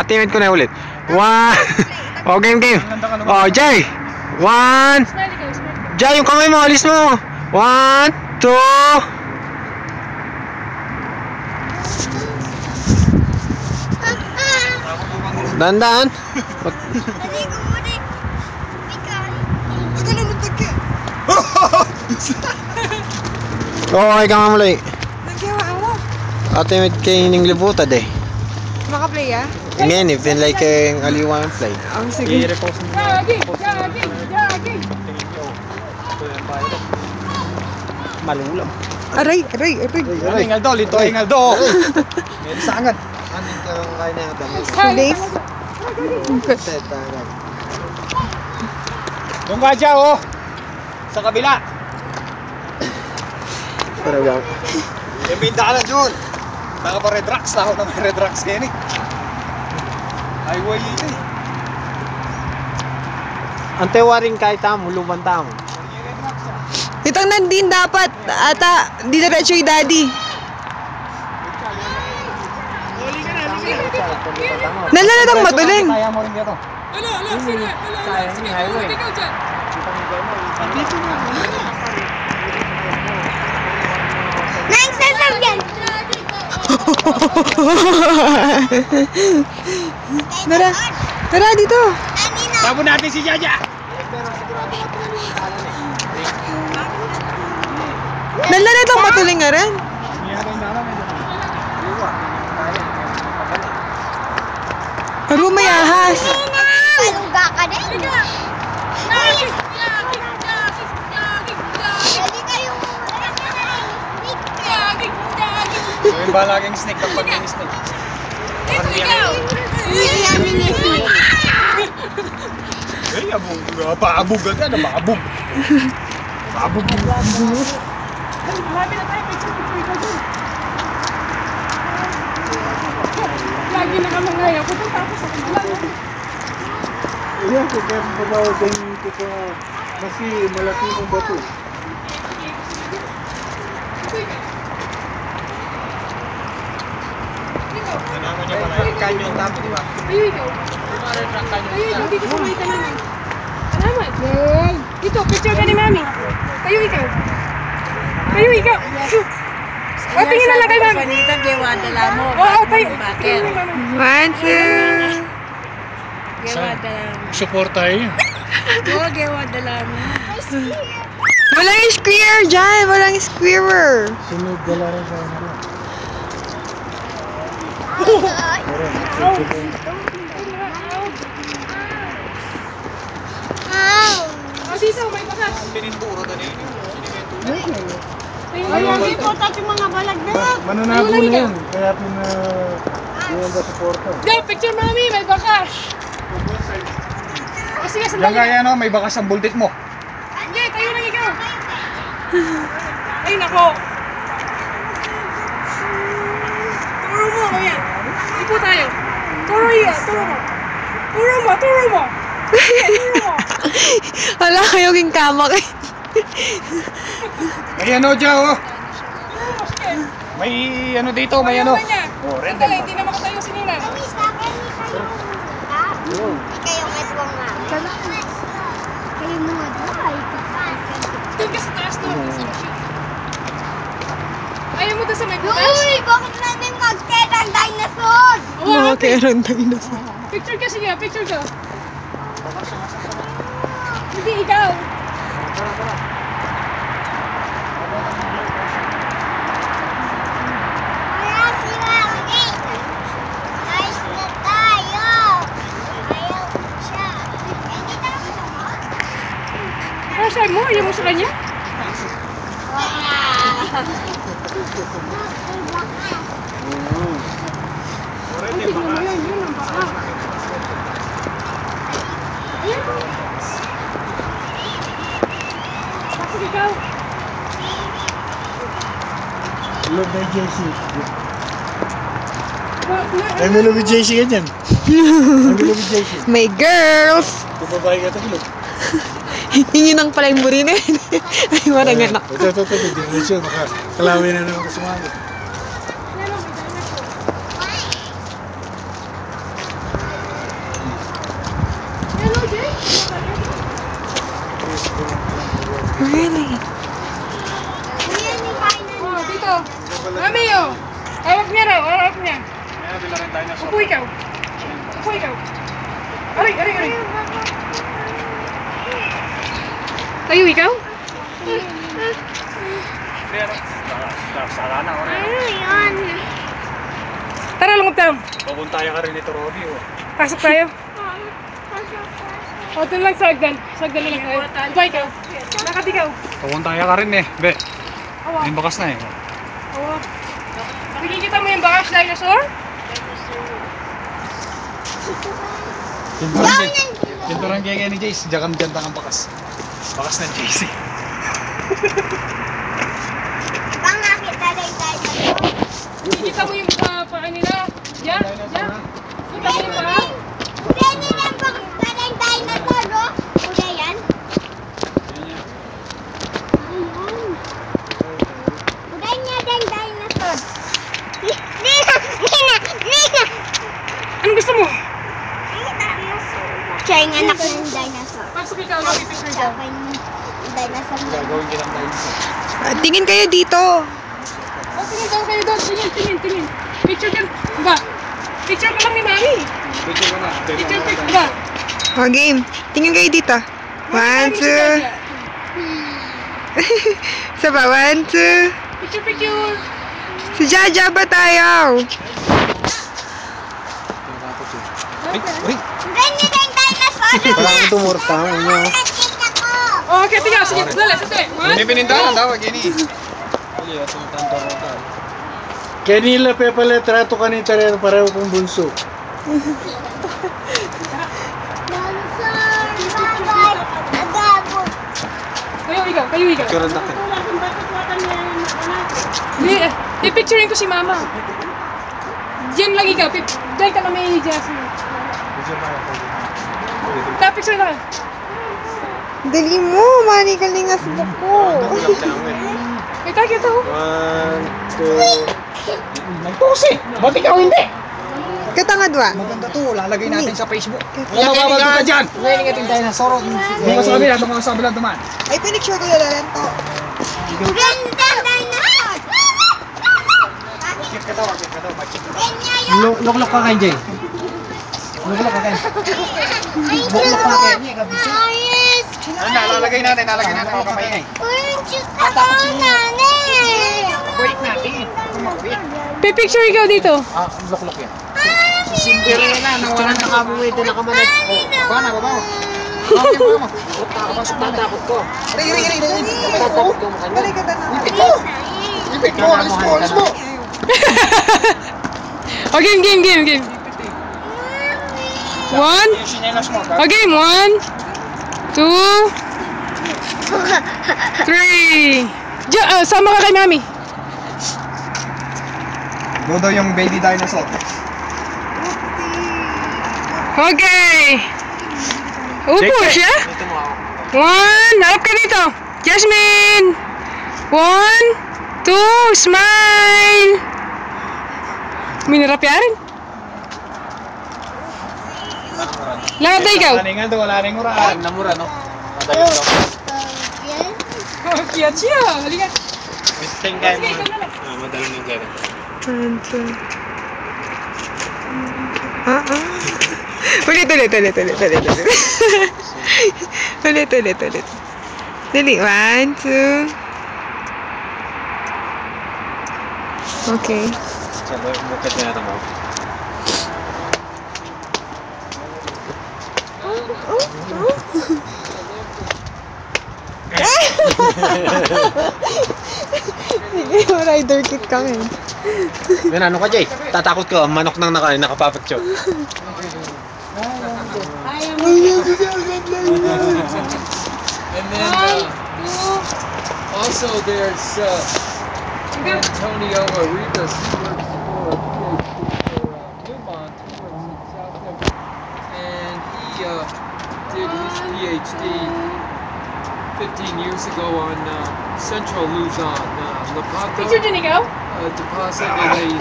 Teammate ko na ulit. 1. Oh, game. Oh, Jay. 1. Jay, yung kamay mo, alis mo. 1, 2. Dandan. Oo, ikaw nga muli. Nagyawa mo. Ate, may kayo libutan eh. Maka-play ah? Ngayon, if then like ang aliwa yung play. Ang sige. Malulam. Aray. Ingaldo, lito ingaldo. May sangan. Anin ka lang kayo na yung dami. Days. Yung gadya oh. Sa kabila. Parang Yung binda ka na dyan. Baka pa red rocks. Lahat naman red rocks kayo ni. Highway yun eh. ante waring kahit tamo, luban tamo. Itang nandin dapat. Ata, di diretso yung daddy. Nalalatang matuling. Kaya mo rin dito. Sayang ni highway. Tara dito. Tabo natin si Jaja. Nalalatang matuling nga rin. Pero may ahas. Paluga ka din. Yung ba laging snake kapag may snake? Ay, abog. Paabog agad. Paabog. Paabog. Lagi na naman ngayon. Pupunta ako sa kanila. Iya, kaya babaw din kita masih malaki ng bato. Ano niya pala? Kanyon tamo, di ba? Ayo ikaw. Ayo, dito sa may tanan. Salamat. Dito, picture ka ni Mami. Kayo ikaw. O, tingin na lang kay Mami. Panita, gewada mo. Oo, tayo. Bakit? 1, 2. Gewada lang. Suporta yun. Oo, gewada lang. Walang square dyan. Walang squarer. Sunod dala rin sa ano. O, sisaw, may bakas. Pininturo na niya. Ayun, Mananabo na yan. Kaya yung ba suporta. Go, picture Mami. May bakas. O, sige, Diyan sandali. kaya no, may bakas ang bultit mo. Hindi, tayo lang ikaw. Ay, nako. Turo mo, kuya. Ipo tayo. Turo mo. Turo mo. Wala kayo yung kama kayo. May ano dyan oh. May ano dito, may ano. Oh, Rendel. Hindi naman ko tayo sinilang. Kayo nga tuwang nga. Kayo mga Doon ka sa taas doon. Ayaw mo doon sa may butas? Uy! Bakit natin magkita ang dinosaur? Oo, Kerong dinosaur. picture ka siya, picture ka. Hindi, ikaw. Wala sila ulit. Ayos na tayo. Ayaw siya. Hindi tayo sumunod. Ah, saan mo? Ayaw mo sa kanya? Tingnan mo yun, yun ang baka. Ayan mo. Tapos ikaw. Love by JC. Wag Ay, may love by JC ka dyan. Ay, may love by JC. May girls. Kung babae ka tagilog. Hingi ng palay mo rin eh. Ay, marang anak. Ito. Hindi mo siya. Makakalawin na naman kasumali. niya. Kaya bila rin tayo na Upo ikaw. Upo ikaw. Aray, aray, aray. Tayo ikaw? Sala na ako rin. Ano yan? Tara, lungkot tayo. Pupuntayan ka rin nito, Robbie. Oh. Pasok tayo. O, ito lang sa agdan. Sa agdan na lang tayo. Ito ikaw. Lakad ikaw. Pupuntayan ka rin eh. Be, Awa. may bakas na eh. Oo. Nakikita mo yung bakas dinosaur? Pinturan kaya ni Jace. Diyan kami ganda ng bakas. Bakas ng Jace. Bang nakita rin tayo na to. Nakikita mo yung paa nila? Diyan? Diyan? Kita mo yung paa? Uday nila bang rin tayo na to, no? Uday yan? Uday niya din dinosaur. Nina! Anong gusto mo? Siya yung anak ng dinosaur. Pasok ikaw, nakipicture Siya ikaw. pa yung dinosaur. Gagawin ka ng dinosaur. Tingin kayo dito. O, tingin daw kayo doon. Tingin. Picture ka. Ba? Picture ka lang ni Mami. Picture ko na. Picture. Ba? O, game. Tingin kayo dito. 1, 2. Isa pa, 1, 2. Picture. Si Jaja ba tayo? Uy! Uday niya din dinosaur. Parang tumurta. Nakita ko. O, okay, tingnan. Sige, dali, sate. Hindi pinindahan daw, gini. Kanila pepala trato ka ni Tarero pareho kong bunso. Dinosaur. Bye-bye. Agabo. Kayo ikaw. Picture na kayo. Hindi, i-picturein ko si Mama. Diyan lang ikaw. Dahil ka na may Jasmine. Picture na ka. Dali mo, mani ka lingas buko. May tagyo to. 1, 2. Nagtusi! Ba't ikaw hindi? Katangad wa. Maganda to, lalagay natin sa Facebook. Wala ka ba dyan? Ngayon nga yung dinosaur. Mga sa kabila, mga sa kabila duman. Ay, pinicture ko yung lalento. Ganda dinosaur. Check ka daw, check ka daw. Luklok ka kay Jay. Luklok ka kay. Buklok ka kay. Ayos. Ano, lalagay natin mga kamay niya. Uy, chika ko nanay. Wait natin. Kumawit. Picture ikaw dito. Ah, luklok yan. Si Cinderella, nawala na kamuwi din ako manag. Oh, baba na. Bakit mo? Takot ko. Ring. Tatakot ko mo kanya. Ipit mo, alis mo. O, game. 1. Yung sinelas mo. O, game. 1, 2, 3. Sama ka kay Mami. Dodo yung baby dinosaur. Okay. Upo siya. 1. Harap ka dito. Jasmine. 1, 2. Smile. Minarap yan. Lakad na ikaw. Wala rin uraan. Namura, no? Madaling daw. Oh, cute siya. Halika. Tingin kayo Sige, ikaw na lang. Madaling yung gano'n. 1, 2. Ulit. Ulit. Dali, 1, 2. Okay. Sabi, bukit niya ito mo. Sige, rider kick kami. Yan, ano ka, Jay? Tatakot ka, manok nang nakapapicture. And then also there's Antonio Arribas. He works for Newmont. He works in South Texas. And he did his PhD 15 years ago on Central Luzon, Lepanto Picture din ikaw. deposit in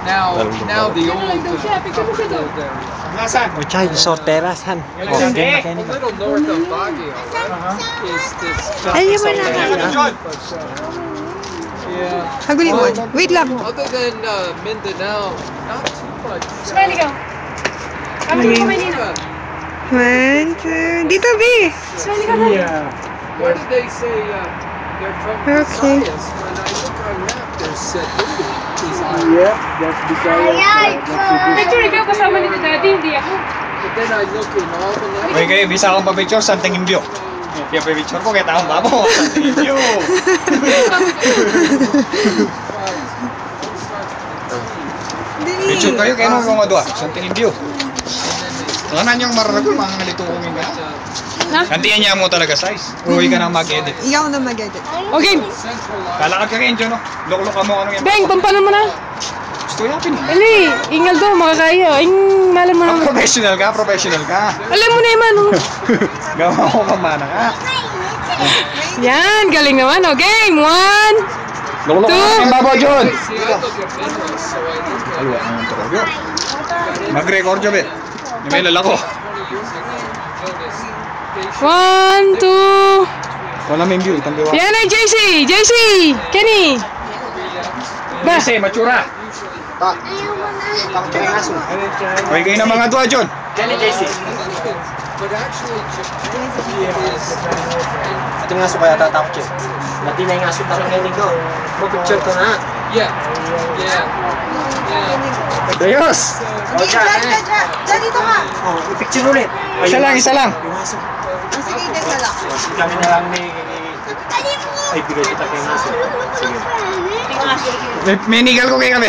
now the old copper gold area. Nasaan? O, Chay, sorteras, han. A little north of Baguio is this Ay, yung wala. but Yeah. Hagulin mo. Wait lang. Other than Mindanao, not too much. Smiley ka. Kami yung kamay nina. 1, 2. Dito, B. Smiley ka tayo. Why did they say they're from Okay. Visayas? When I look on map, there's Cebu. Yeah, that's Visayas. Picture ikaw kasama ni Daddy, hindi ako. But then I look in all the languages. Uy, kayo, bisa akong pa-picture, Santang Imbyo. Kaya pa-picture ko, kaya taong babo. Santang Imbyo. Picture kayo, kaya nung mga dua. Santang Imbyo. Kanan yung mararagol, mga ngalito kong yung gana. Kantiyan niya mo talaga size. Uwi ka nang mag-edit. Ikaw na mag-edit. Okay. Kalakad ka rin, John, no? Lukluk ka mo ano yung... Beng, pampanan mo na. Gusto yapin. Ali, ingal daw, makakaya. Malam mo naman. Professional ka, professional ka. Alam mo na naman, oh. Gawa ko pamana ka. Yan, galing naman. Okay, 1. Lukluk ka Two. ng babaw, John. See, I look at minerals, so I look at Alwa, ang talaga. Mag-record siya, bet. May lalako. 20 years ago, notice they 1, 2. Wala may view, tambiwa. Yan ay JC! JC! Kenny! Ba? Kasi, matura. Uy, kayo na mga dua, John. but actually Japan is Ito nga so kaya tatakot siya. Lati na yung aso na rin ko. Mag-picture ko na. yeah. Dayos! Diyan dito ka. Oh, i-picture ulit. Isa lang, isa lang. Sige, dito lang. Kami na lang ni... Ay, bigay kita kay aso. Sige. May nigal ko kay kami.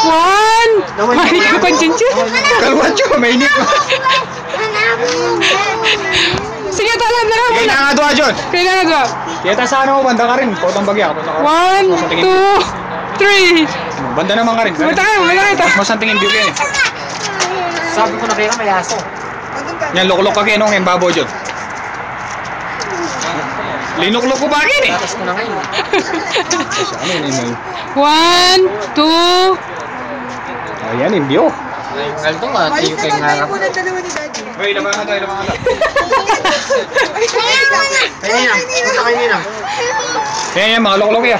One! Mahilig ko konchinsya. Kalwatyo, may inip. Sige, talam na Kaya na nga doon, John. Kailangan ba? Kaya sa ano, banda ka rin. Potong bagya. 1, 2, 3. Banda naman ka rin. Bumata kayo, bumata kayo. Mas masantingin view yan eh. Sabi ko na kaya may aso. Yan, luklok ka kayo nung yung babaw, John. Linuklok ko ba akin eh? Tapos ko na ngayon. Ano yun yun? 1, 2. Ayan, yung view. Ngayong ngaldo nga, tiyo kay ngarap. Muna dalawa ni Daddy. Uy, labangan tayo, labangan tayo. Kaya yan, punta kayo nila. Kaya yan, mga luklok yan.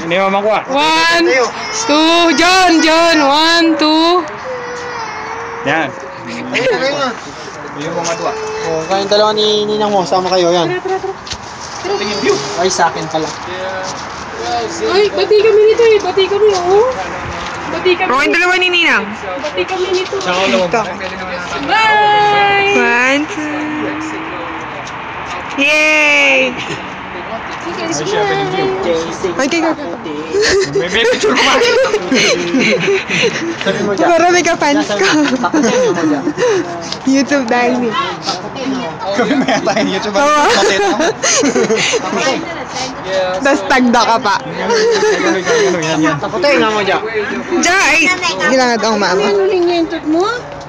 Hindi mo makuha. 1, 2. John! 1, 2. Yan. Ayun na, ayun na. Yung mga dua. Oh, kayong dalawa ni Ninang mo, sama kayo, yan. Tingin view. Ay, sa akin pala. Ay, bati kami nito eh. Bati kami, oh. Bati kami. Okay, dalawa ni Ninang. Bati kami nito. Ito. Bye! 1, 2. Yay! Ay, siya, yung view. Ay, kaya. May picture ko ba? Sabi mo dyan. Marami ka fans ko. Takutin mo dyan. YouTube dahil ni. Takutin mo. Kami may atayin YouTube. Oo. Matita mo. Takutin. Tapos tagda ka pa. Yan. Takutin nga mo dyan. Diyan, ay. Ginangad ang mama.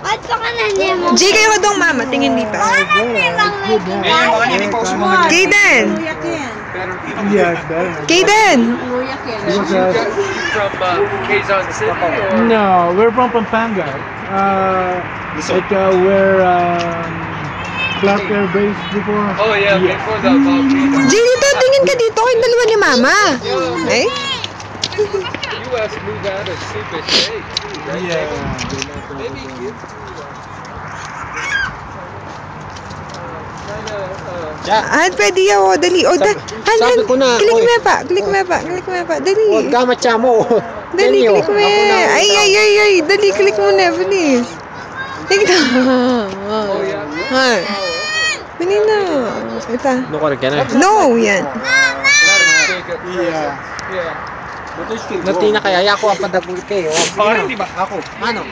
At saka na niya mo. Jay, kayo ka dong mama. Tingin dito. Yung mga nilipost mo. Kaden! Yes, that. Kaden! You from Quezon City or? No, we're from Pampanga. We're Clark Air Base before. Oh yeah, before the volcano. Jay, dito. Tingin ka dito. Kayong dalawa ni mama. Eh? U.S. moved out of Super State. Yeah. Maybe give Han, pwede yan. O, dali. O, Han, Sabi ko na, Click oy. me pa. Click me pa. Click me pa. Dali. Huwag ka matya mo. Dali, Tenyo, click me. ako na- Ay. Dali, click mo na. Bilis. Tignan. Han. Bilis na. Ito. Ano ka rin ka na? No, yan. Yeah. Nati na kaya, ako ang padagul kayo. Baka rin, di ba? Ako. Ano?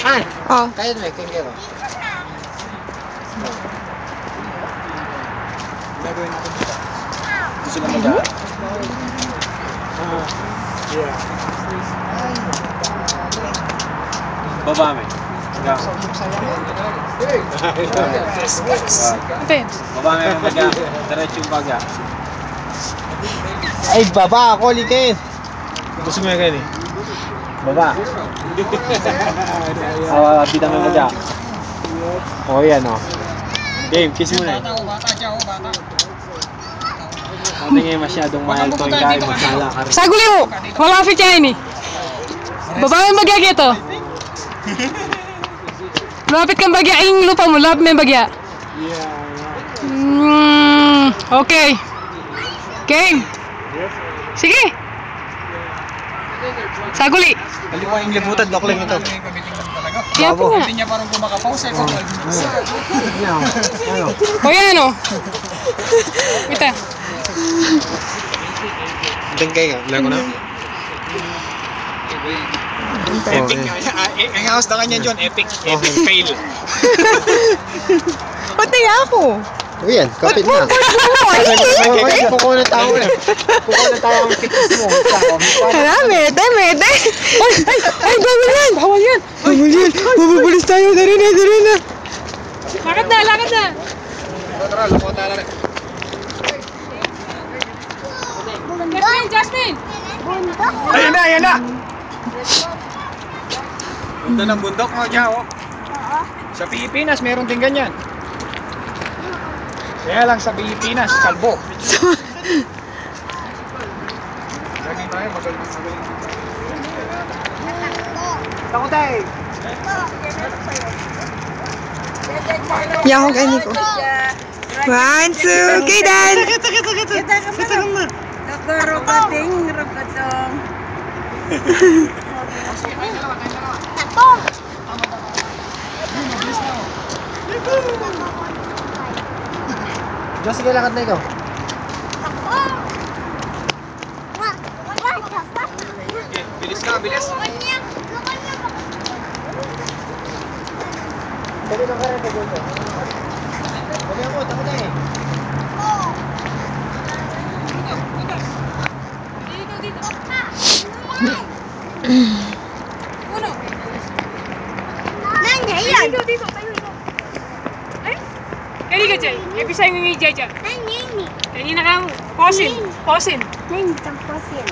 Han, Oh. kaya na kaya kayo. Gagawin natin dito. Gusto lang mag-aaral. Yeah. Baba mo. Ate. Baba mo yung baga. Diretso yung baga. Ay, baba ako, likin. Gusto mo yung ganyan eh. Baba. Bita mo yung baga. O, yan o. Game, kiss mo na. Bata siya, bata. Hindi ngayon masyadong mahal to yung kain masala ka rin. Saguli mo! Malapit yan ini. Babae bagya to. Malapit kang bagya. Ay, yung lupa mo. Lapit mo yung bagya. Okay. Game. Sige. Saguli. Hindi ko yung libutan, dokling ito. Kaya po nga. Hindi niya parang kumakapaus eh. O yan o. Kita. Tingkay ka. Lang ko na. Epic nga. Ang house na kanya dyan, epic. Epic fail. Pati ako. O yan, kapit na. Puko na tao eh. Puko na tao ang tikas mo. Hala, mete. Ay, bawal yan. Bawal yan. Bawal yan. Mabubulis tayo. Dari na. Lakad na, lakad na. Tara, loko tala rin. Jasmine. Ayan na! Ganda ng bundok mo dyan, oh. Sa Pilipinas, meron din ganyan. Kaya lang sa Pilipinas, kalbo. Lagi tayo, magaling. Tako tayo. Yakog ani ko. 1, 2, okay, Dan. Diyos, sige, lakad na ikaw. Bilis ka, bilis. Dali lang ka rin, Tagundo. Dali ako, tako na eh. Uno. Nandiyan yan. Dito. Tayo. Ay. Kali ka dyan. Ipisa yung ngijay dyan. Nandiyan. Kanina ka mo. Posin. Nandiyan tamposin.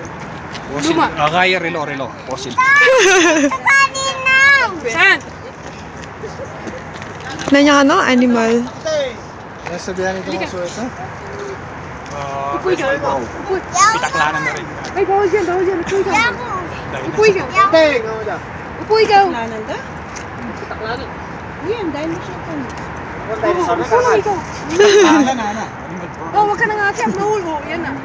Luma. Kaya, relo. Posil. Kanina. Saan? Nanya ano? Animal. Nasabihan ito Halika. ng suweta? Upoy ka. Upoy. Pitaklanan na rin. Ay, bawal dyan. Upoy ka. Upoy ka. Upoy ka. Taklanan. Yan, dahil mo siya ito. Upoy ka. Oh, wag ka nang akyat. Mahulgo. Yan na.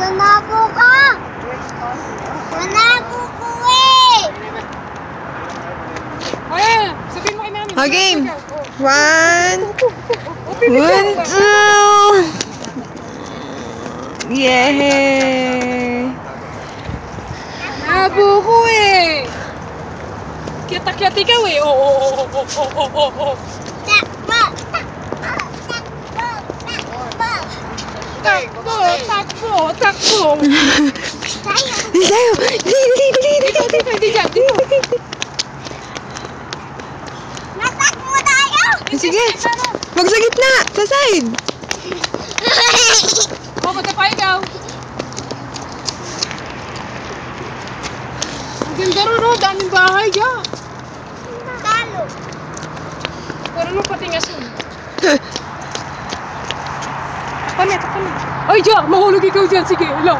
Ganabo ka. Ganabo ko eh. Ayan. Sabihin mo kay mami. O, game. 1, Upoy ka. 1, 2. Yay! Nabo ko eh. Kiyat ikaw eh. Oo. Takbo. Tayo! Dito! Dito. Natakbo tayo. Sige! Wag sa gitna! Sa side! Oh, bata pa ikaw. Ang ganda rin, no? Daming bahay dyan. Talo. Pero nung pati nga sun. Takpan na. Ay, dyan! Mahulog ikaw dyan. Sige, ilo.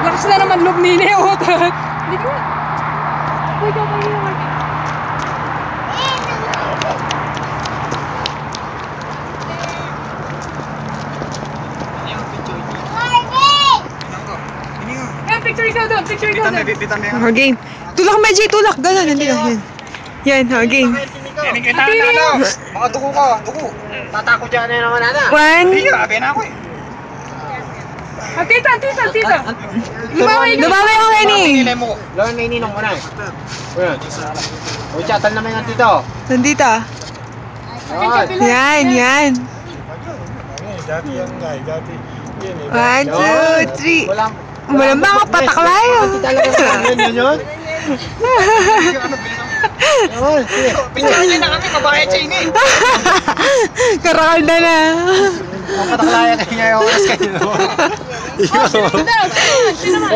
Lakas na naman loob nini. Hindi ka. Uy, ikaw kayo naman. Picture ikaw doon. Bitan na yan. O, game. Tulak, Medjay! Tulak! Ganon, nandito. Yan, o, game. Yan ang kita na ano. Mga dugo ka, dugo. Tatako dyan na naman, ana. 1. Hindi, grabe na ako eh. Tita. Lumawi ka. Lumawi ako kay ni. Nilay mo. Lawan na ininong mo na eh. Ayan. O, chatan naman yan dito. Nandito. Yan. Dati yan nga, dati. Yan 1, 2, 3. Walang... Walang baka pataklayo. Yan yun? Pinyahan niya na kami, mabayad siya ini. Karakal na. Mapataklaya kayo yung oras kayo.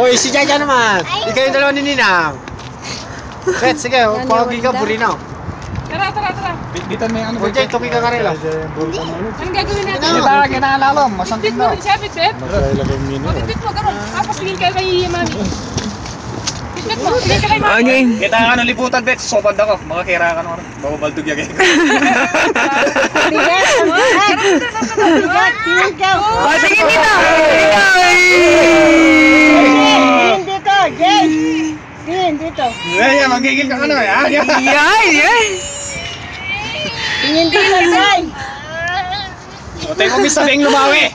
Oy, si Jaja naman. Ikaw yung dalawa ni Ninang. Bet, sige, pagi ka, burino. Tara. Bitan mo yung ano. Oy, Jay, tuki ka karela. Anong gagawin natin? Kita naalala mo, masang Bit mo rin siya, bit. Magkailagay mo yun. Bit mo, garon. Tapos tingin ka kay mami. Bit mo, tingin ka kay mami. Okay. Kita ka ng liputan, Bet. Sopan ako. Baka kira ka naman. Bababaldog yan. Bigat. Oh, sige dito. Dito, Jay. Dito. Yan, magigil ka ano eh. Yan. Tingin dito, Jay. Tayo mo sabing lumawi.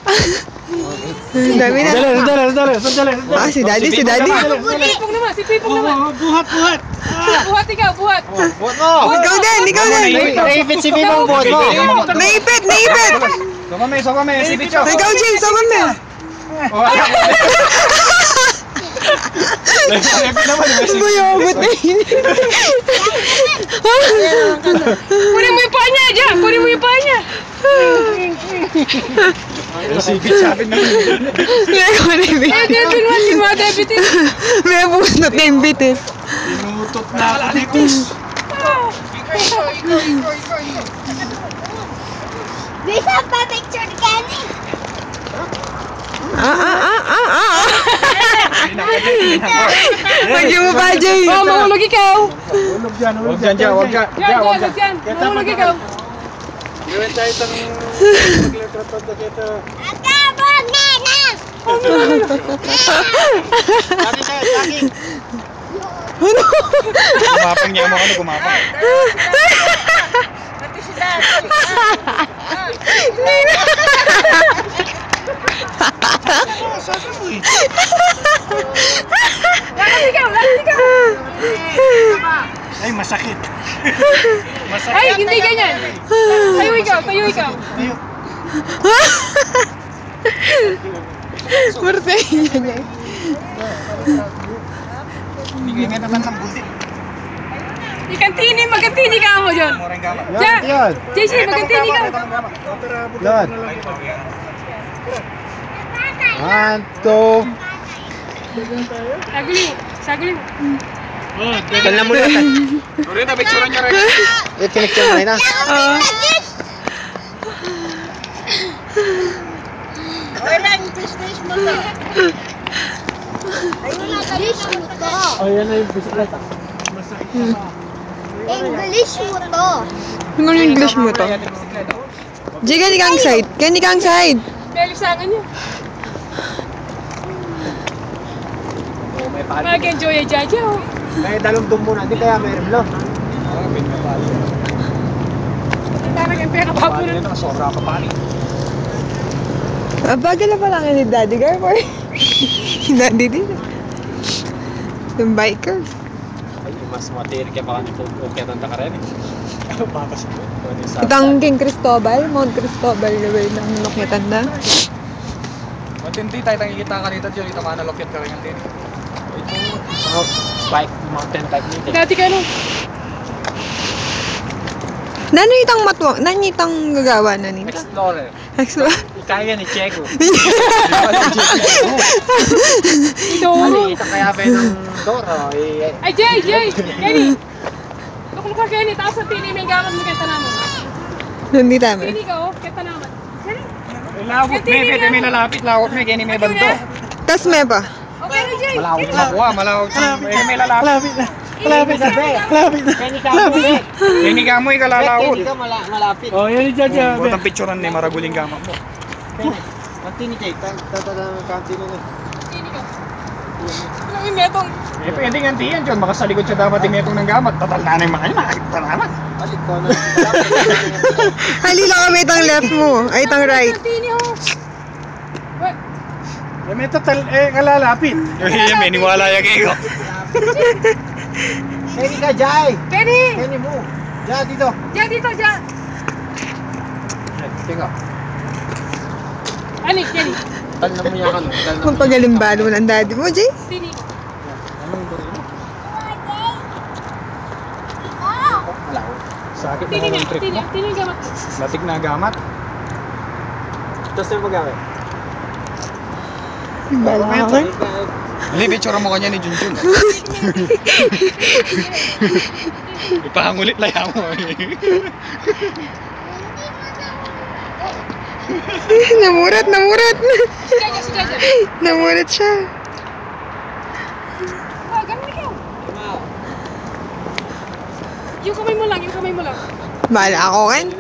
Ang dami na. Sandali. Ah, si daddy. Si Pipong naman. Buhat. Buhat ikaw, buhat. Buhat mo. Ikaw din. Naipit si Bimong buhat mo. Naipit. Sumame, si Bicho. Ikaw, Jay, saban mo. Mayabot na yun. Kunin mo yung paa niya, Jack. Kunin mo yung paa niya. Si Bicho, sabi na. Hindi mo debitin. May busnot na yung bitin. Tinutot na ako dito. Bisa pa picture ni Kenny. Lagyan mo pa, Jay. Oh, mahulog ikaw. Hulog dyan. Huwag dyan. Diyan. Mahulog ikaw. Gawin tayo itong magletrato na kita. Akabog na na. Gumapang niya mo ano, gumapang. Lakad ikaw. Ay, masakit. Ay, hindi ganyan. Tayo ikaw. Martenya niya. Bigay nga naman ng buti. Magkantini ka mo, John. Murang gamat. Yan. JC, magkantini ka. Yan. 1, 2. Saguli. Tal na muna. Sorry na, picture niya rin. Pinicture mo na. Okay lang, fish mo to. Ayun na, fish mo to. Ayan na yung bisikleta. English mo to. Ano yung English mo to? Jay, gani kang side. Belisangan niya. Mag-enjoy ya, Jaja. Kaya dalong muna. Hindi kaya may remlo. Tarang yung pera pa po nun. Sobra pa pa. Bagal na pala nga ni Daddy Garber. Daddy din. Yung biker. Ay, mas materi kaya baka nito. Okay, tanda ka rin eh. Papas mo. Itang King Cristobal, Mount Cristobal level ng Lokitan na. Matindi tayo nakikita ka nito, Joy. Ito ka na lokit ka rin ang din. Bike, mountain bike nito. Dati ka nun. Nanitang matwang, nanitang gagawa na nito. Explorer. Explorer. Kaya ni Chego. Ito. Maliit ang kaya ba ng Doro? Ay, Jay! Kenny! Tukul ka, Kenny. Taas sa tini, may gaman mo kenta naman. Hindi tama. Tini ka, oh. Kenta naman. Kenny! Lawot may lalapit, lawot may kaya may bando. Tas may pa. Okay na, Jay! Malawot na kuha, malawot. May lalapit. Malapit na. Hindi ka mo ikalalawot. Hindi ka malapit. Oh, yan yung Jaja. Buat ang picturean ni maraguling gamak mo. Kantin ni Jake. Tatala ng kantin na. Tini ka. Ano yung metong? Eh, pwede nga diyan, John. Makasalikod siya dapat yung metong ng gamat. Tatal na yung mga yun, makakita naman. Balik ko na. Halila kami itang left mo. Ay, itang right. Tini, oh. What? May total, kalalapit. Yan, may niwala yung ego. Kenny ka, Jai. Kenny! Kenny mo. Jai, dito. Diyan, dito, diyan. Tingnan. Ani, Kenny. Tal na mo yan ka, no? Kung pagalimbalo ng daddy mo, Jay. Tini. Anong gawin mo? Malawot. Sakit na Tini naman niya. yung trip mo. Tini yung gamat. Latik na gamat. Ito Tapos yung mag-akin. Balakang. Live, itsura mo kanya ni Junjun. Ipahangulit laya mo. Namurat. Namurat siya. Yung kamay mo lang. Bala ako kan.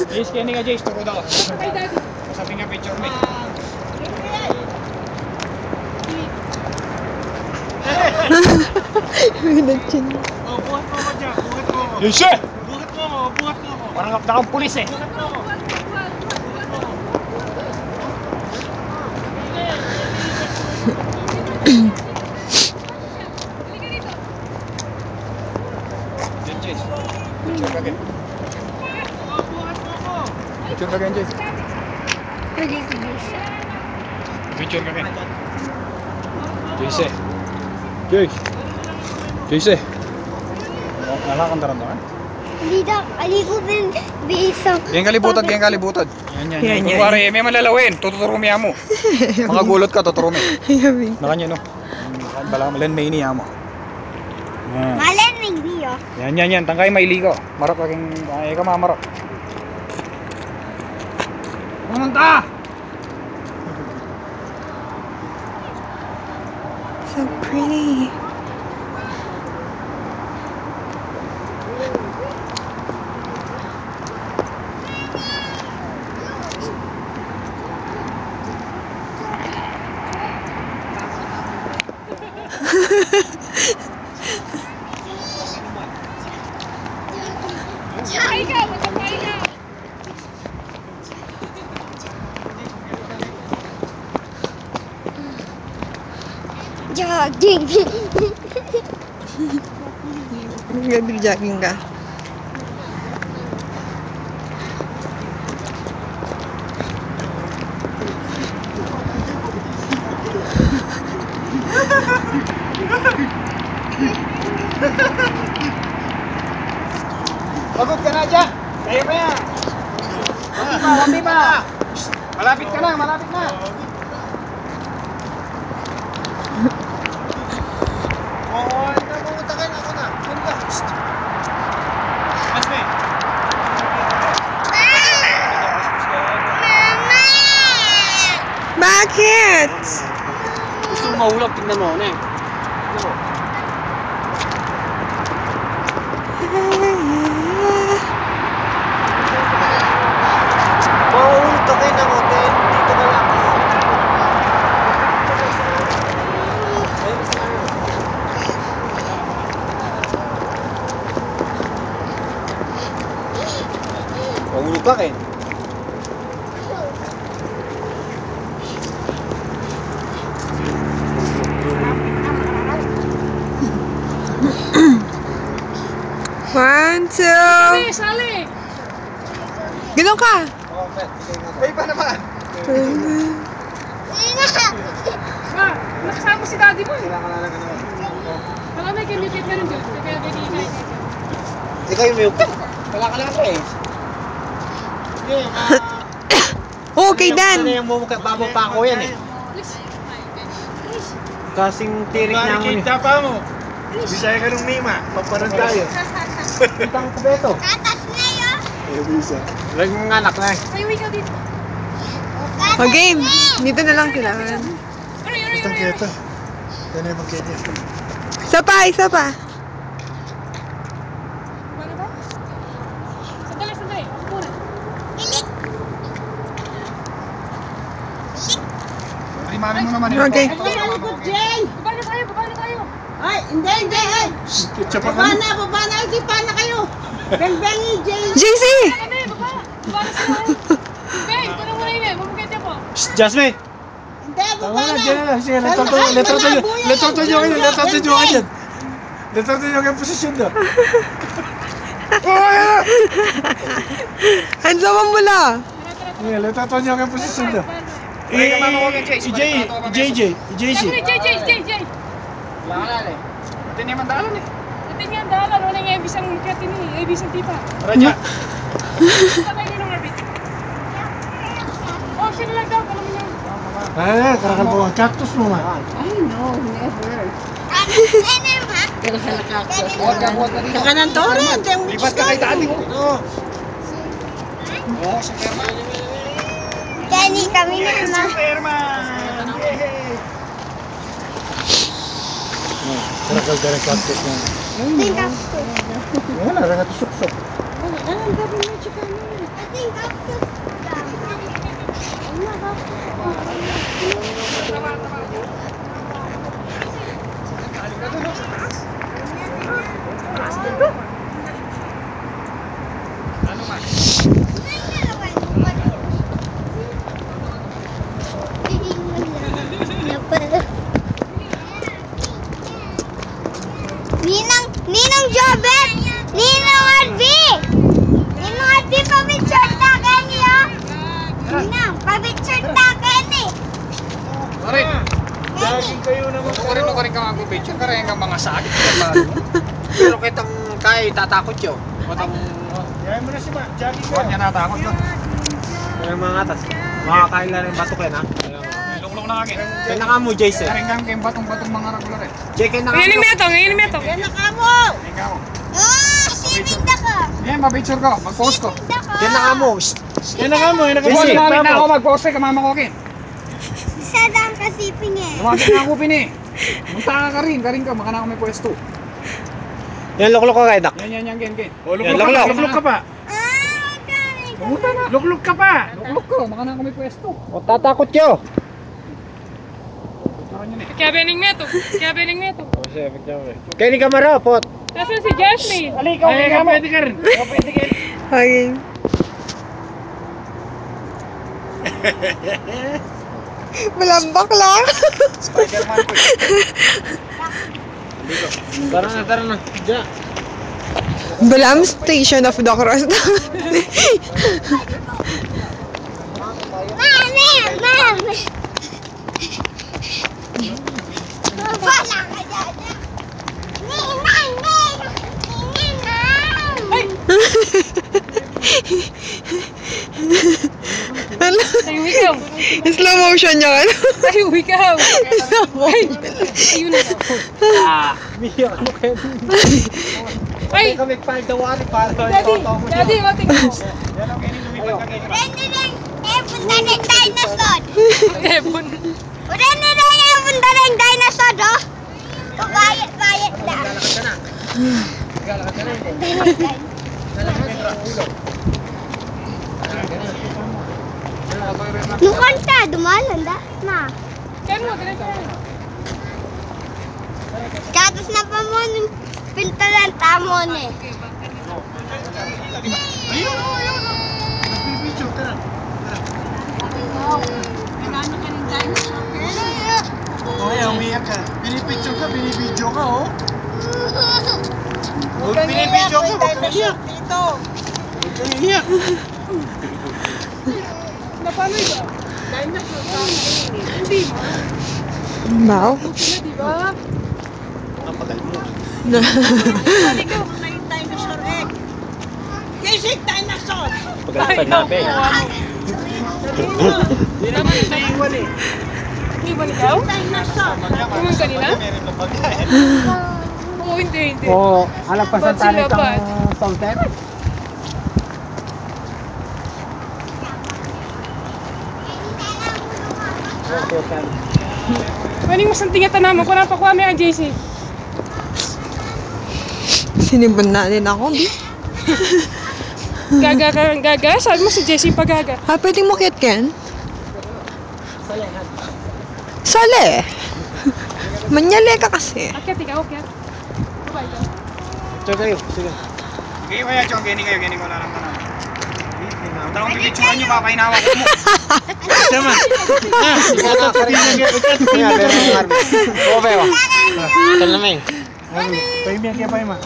Jace, kaya nga Jace, tukod ako. Kay daddy. Sabi nga picture mo. Nag-chin. Oh, buhat mo ako dyan. Buhat mo ako. Jace! Buhat mo ako. Buhat mo ako. Parang kapta kang pulis eh. Jace, picture ka agad. Picture ka agad, Jace. Picture ka agad. Jace. Jace. Nalakang daramdaman? Aligo din bisa. Yan kalibutan. Yan. Kuwari, may malalawin. Tututurumi mo. Mga gulot ka, tuturumi. Nakanya no. Bala malen may niya mo. Malen niyo. Yan. Tangkay may ligo. Marap laging ay ka mamarap. Pumunta! So pretty. Jogging. Jogging ka. Pagod ka na dyan. Kaya pa yan. Wambi pa. Malapit ka na. Oo, namumunta ka na ako na. Ganda. Mas may. Bakit? Gusto mo mahulog, tingnan mo. Tingnan mo. Mahulog ka kayo ng hotel. Dito ka lang. Mahulog ka kayo. One, two. Sali! Ganun ka. Ay pa naman. Ma, nakasama si daddy mo eh. Kailangan ka naman. Baka may kinipit ka rin dyan. Kaya ganyan. Ikaw yung milk. Wala ka lang eh. Sige, Okay, Dan. Ano yung mumukha, babo pa ako yan eh. Kasing tirik niya mo Kita pa mo. Bisaya ka ng Mima. Paparang tayo. Kitang kubeto. Tatas na yun. Lagi mong anak na eh. Ay, uwi ka dito. O, game. Dito na lang sila. Itong keto. Yan yung magkete. Isa pa. Ano ba? Sandali. Ako muna. Rimami mo naman Okay. Baba na tayo. Ay, hindi. Baba na. Hindi pa na kayo. Bang-bangi, Jane. JC! Kami, baba. Baba na sila. Bang, ito na muna yun. Mamukit niya po. Jasmine! Hindi, Tama na, dyan na lang. Sige, letrato nyo kayo posisyon doon. Hansaman mo na. Sige, letrato nyo kayo posisyon doon. JJ. Jay. Lalan eh. Ito niya mandalan eh. Ito niya ang dalan. Wala yung ebisang katin eh. Ebisang tipa. Raja. Sabay nyo ng orbit. Oh, sino lang daw, kala mo lang. Eh, karakal po ang cactus mo man. Ay, no, never. Pero sa nakakos. Kakanan to? Lipat ka kay daddy mo. Oo, si Perma. Kenny, kami naman. Karakal dari cactus mo. Think of Yan na, rangat suksok. Ang gabi mo, chika mo. I think of Ninong Jobet! Ninong Arby! Ninong Arby, pabitsure ta Kenny, oh! Ninong, pabitsure ta Kenny! Karin, Jogging kayo naman. Ako rin ka mag-picture ka rin ka mga sakit. Pero kitang kaya tatakot yun. Matang... Yayin mo na si Ma, jogging Huwag kayo. niya natakot yun. Kaya mga atas. Makakain na rin batok yan ha. Lukulok na kagin. Kaya naka mo Jason. Karin kang kayong batong-batong mga regular eh. Jay, kaya naka Ngayon meto, ngayon meto. Yan na ka mo! Ikaw. Sininda ka! Yan, mapicture ko. Mag-post ko. Sininda ka! Kaya naka mo. Yan na nga mo, yan na Huwag Jesse, namin na ako mag-post kay kamama ko kin. Isa lang kasiping eh. Lumapit na ako pin eh. Munta ka rin ka. Maka na ako may pwesto. Yan, luklok ko kay Dak. Yan, gen. O, Yan, luklok ka, luklok. luklok ka pa. Pumunta na. Luklok ka pa. Luklok ko. Maka na ako may pwesto. O, tatakot nyo. Picturean yun eh. Kaya bening meto. Kaya bening meto. O, siya, picture mo. Kaya ni Kamara, pot. Nasaan si Jasmine? Ali, ikaw. Ay, Ikaw pwede ka rin. Ikaw pwede ka rin. Okay. Malambak lang. Spider-Man ko eh. Tara na. Diyan. Balam Station of the Cross. Mami! Mami! Wala ka dyan! Ninang! Ano? Ay, ikaw. Slow motion yan. Ay, ikaw. Slow motion. Ayun na. Miyo, ano kayo? Ay, Kami pagdawari para Daddy, mating mo. Yan ang ganyan lumipat ka kayo. Punta ng dinosaur! Ebon. Punta ng dinosaur, oh! So, bayad lang. Lalakad ka na. Mukhang ta, dumalanda. Ma. Kaya mo, ganito. Katos na pa mo ng pintalan tamon eh. Picture ka na. Oh, yan, umiyak ka. Pinipicture ka, binibidyo ka, oh. Huwag binibidyo ka, huwag kang iyak. Huwag kang iyak. Na paano ito? Hindi mo. Wow. Di ba? Ang pagal mo. Dinosaur egg. Kisig dinosaur! Pagal pa namin. Hindi naman naiiwan eh. Hindi ba ikaw? Dinosaur! Kumun kanina? Meron na pagkain. Oo, hindi. O, alagpasan Ba't sila tayo ba't? ng fountain. Maning masantingatan naman ko napakuha mo yung JC. Sinibon na din ako, Bi. Gaga. Sabi mo si JC pa gaga. Ah, pwedeng mo kit, Ken? Sale. Manyali ka kasi. Akyat ikaw, akyat. Bye. Ito kayo, sige. Sige kaya, Chong. Gini ko na lang tanong. Tara kong pipicturean nyo, papahinawa ko mo. Sama. Ikaw ka rin yung Kaya, pero yung army. Oo, pero. Ito naman. Paimiyak kaya pa ima.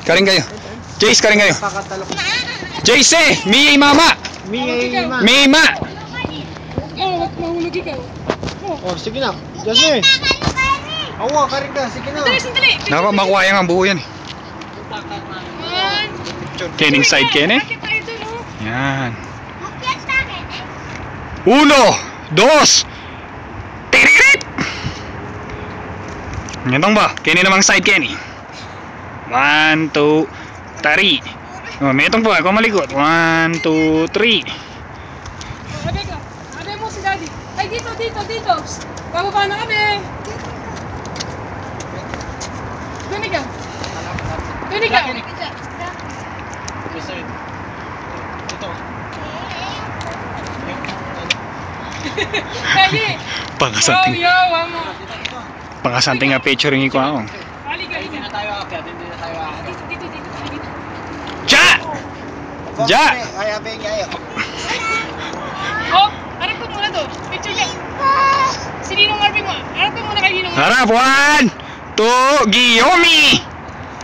Karing kayo. Jace, karing kayo. Pakatalok. Jace, mi mama. Mima. Mima. Oh, mahulog ikaw. Oh, sige na. Jasmine. Awa, karin ka. Sige na. Sandali. Naka makuha yung ang buo yan. Kening side kene. Akyat tayo dun, oh. Yan. Mukyat sa akin eh. 1, 2, tiririt! Ngitong ba? Kenny namang side, Kenny. 1, 2, 3. Oh, may itong po, ako malikot. 1, 2, 3. Sabi ka. Sabi mo si Daddy. Ay, dito. Bababa na kami. Doon ikaw. Daddy. Pangasanting. Amo. Pangasanting nga picturing ko ako. Halika. Hindi na tayo aakyat. Dito. Ja! Ja! Ay, abeng ngayon. Oh, harap ko muna to. Picture niya. Si Ninong Marvin mo. Harap ko muna kay Ninong Marvin. Harap, 1, 2, Giyomi!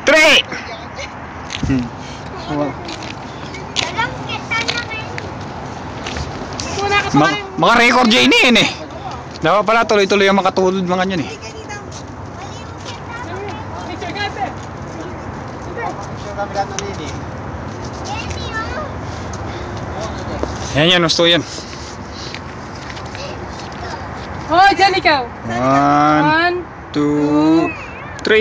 3! Alam kita naman. Muna ka sa kanin. Maka-record dyan yun eh. Dapat pala tuloy-tuloy ang makatulod mga yan eh. Picture ka, sir. Picture kami lahat ng Nini. Yan, gusto yan. Oh, dyan ikaw. 1, 2,